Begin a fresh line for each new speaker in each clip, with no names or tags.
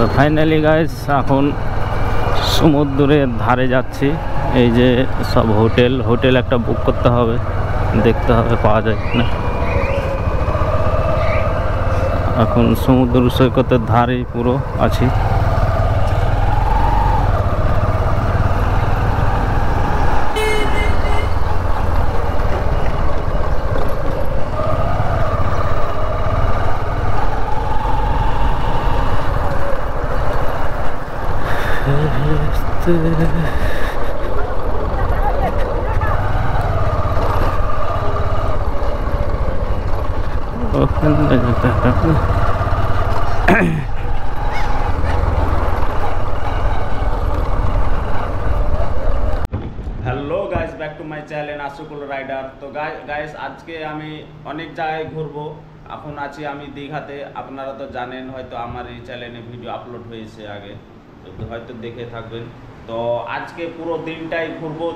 তো finally guys এখন সমুদ্রের ধারে যাচ্ছি। এই যে সব হোটেল একটা বুক করতে হবে, দেখতে হবে পাওয়া যায় কিনা। এখন সমুদ্র সৈকতের ধারে পুরো আছি।
Hello guys, back to my channel Ashukul Rider. তো গাইস আজকে আমি অনেক জায়গায় ঘুরবো। এখন আছি আমি দীঘাতে। আপনারা তো জানেন, হয়তো আমার এই চ্যানেলে ভিডিও আপলোড হয়েছে আগে, তো হয়তো দেখে থাকবেন। তো আজকে পুরো দিনটাই ঘুরবো,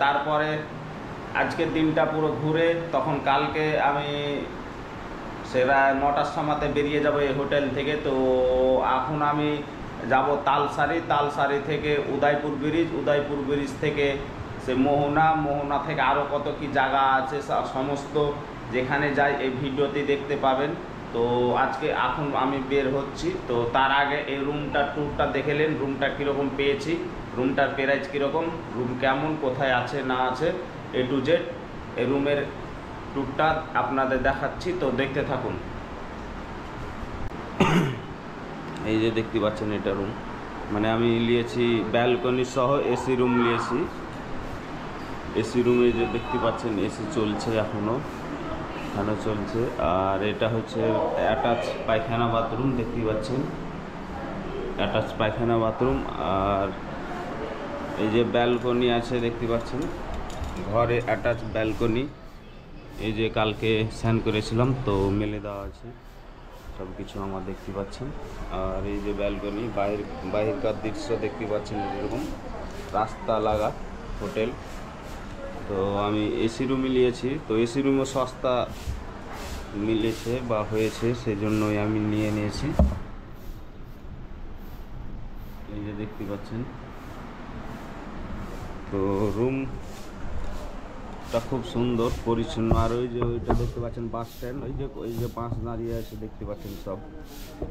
তারপরে আজকের দিনটা পুরো ঘুরে তখন কালকে আমি সেরা 9টার সময়তে বেরিয়ে যাব এই হোটেল থেকে। তো এখন আমি যাব তালসারি থেকে উদয়পুর ব্রিজ থেকে সে মোহনা থেকে আরও কত কি জায়গা আছে, সমস্ত যেখানে যাই এই ভিডিওতে দেখতে পাবেন। তো আজকে এখন আমি বের হচ্ছি। তো তার আগে এই ট্যুরটা দেখেলেন, রুমটা কীরকম পেয়েছি, রুমটার প্রাইস কীরকম, রুম কেমন, কোথায় আছে না আছে, A to Z এই রুমের ট্যুরটা আপনাদের দেখাচ্ছি। তো দেখতে থাকুন। এই যে দেখতে পাচ্ছেন এটা রুম, মানে আমি নিয়েছি ব্যালকনি সহ এসি রুম নিয়েছি। এসি রুমে যে দেখতে পাচ্ছেন এসি চলছে এখনও চলছে। আর এটা হচ্ছে অ্যাটাচ পায়খানা বাথরুম, দেখতে পাচ্ছেন অ্যাটাচ পায়খানা বাথরুম। আর এই যে ব্যালকনি আছে দেখতে পাচ্ছেন, ঘরে অ্যাটাচ ব্যালকনি। এই যে কালকে স্নান করেছিলাম তো মেলে দেওয়া আছে সব কিছু আমার দেখতে পাচ্ছেন। আর এই যে ব্যালকনি, বাহিরকার দৃশ্য দেখতে পাচ্ছেন, এরকম রাস্তা লাগা হোটেল। তো আমি এসি রুমই নিয়েছি। তো এসি রুমও সস্তা মিলেছে বা হয়েছে, সেই জন্যই আমি নিয়েছি। এই যে দেখতে পাচ্ছেন, তো রুমটা খুব সুন্দর পরিচ্ছন্ন। আর ওই যে ওইটা দেখতে পাচ্ছেন বাস স্ট্যান্ড, ওই যে বাস দাঁড়িয়ে আছে দেখতে পাচ্ছেন সব,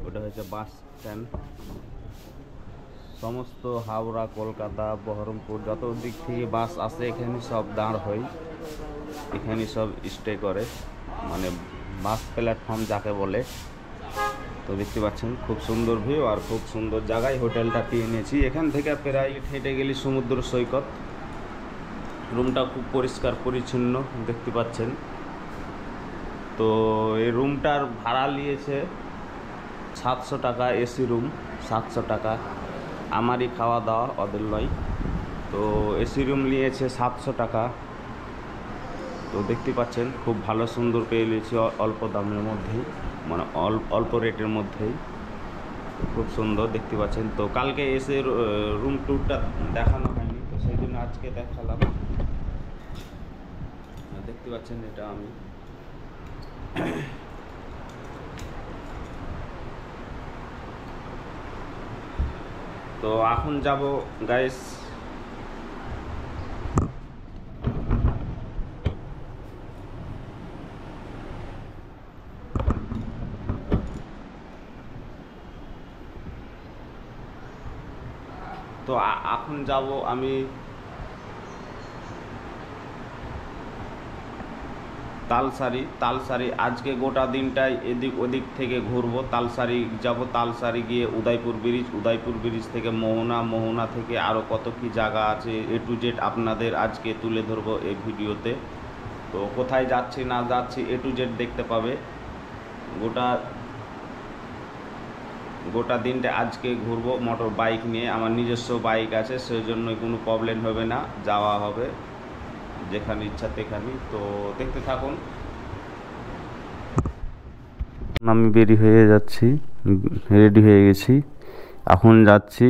ওটা হচ্ছে বাস স্ট্যান্ড। সমস্ত হাওড়া, কলকাতা, বহরমপুর যত দিক থেকে বাস আসে এখানে সব দাঁড় হয়, এখানে সব স্টে করে, মানে বাস প্ল্যাটফর্ম যাকে বলে। তো দেখতে পাচ্ছেন খুব সুন্দর ভিউ আর খুব সুন্দর জায়গায় হোটেলটা পেয়ে নিয়েছি। এখান থেকে প্রায় হেঁটে গেলে সমুদ্র সৈকত। রুমটা খুব পরিষ্কার পরিচ্ছন্ন দেখতে পাচ্ছেন। তো এই রুমটার ভাড়া নিয়েছে 700 টাকা, এসি রুম 700 টাকা, আমারই খাওয়া দাওয়া, ওদের নয়। তো এসি রুম নিয়েছে 700 টাকা। তো দেখতে পাচ্ছেন খুব ভালো সুন্দর পেয়ে নিয়েছি অল্প দামের মধ্যেই, মানে অল্প রেটের মধ্যেই খুব সুন্দর দেখতে পাচ্ছেন। তো কালকে এসে রুম ট্যুরটা দেখানো হয়নি, তো সেই জন্য আজকে দেখালাম। দেখতে পাচ্ছেন এটা আমি তো এখন যাব গাইস তো এখন যাব আমি তালসারি। আজকে গোটা দিনটাই এদিক ওদিক থেকে ঘুরবো। তালসারি যাব, তালসারি গিয়ে উদয়পুর ব্রিজ থেকে মোহনা থেকে আরও কত কি জায়গা আছে A to Z আপনাদের আজকে তুলে ধরবো এই ভিডিওতে। তো কোথায় যাচ্ছি না যাচ্ছি A to Z দেখতে পাবে। গোটা দিনটা আজকে ঘুরবো মোটর বাইক নিয়ে, আমার নিজস্ব বাইক আছে, সেই জন্য কোনো প্রবলেম হবে না, যাওয়া হবে যেখানে ইচ্ছা সেখানে। তো দেখতে থাকুন।
আমি রেডি হয়ে গেছি। এখন যাচ্ছি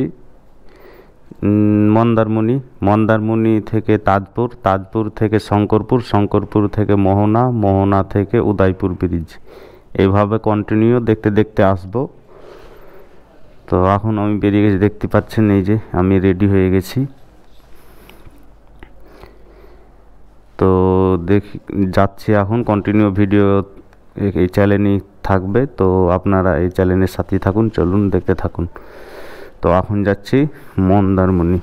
মন্দারমণি থেকে তাজপুর থেকে শঙ্করপুর থেকে মোহনা থেকে উদয়পুর ব্রিজ, এইভাবে কন্টিনিউ দেখতে আসবো। তো এখন আমি বেরিয়ে গেছি, দেখতে পাচ্ছেন এই যে আমি রেডি হয়ে গেছি। তো যাচ্ছি এখন, কন্টিনিউ ভিডিও এই চ্যানেলই থাকবে, তো আপনারা এই চ্যানেলের সাথেই থাকুন, চলুন দেখতে থাকুন। তো এখন যাচ্ছি মন্দারমণি।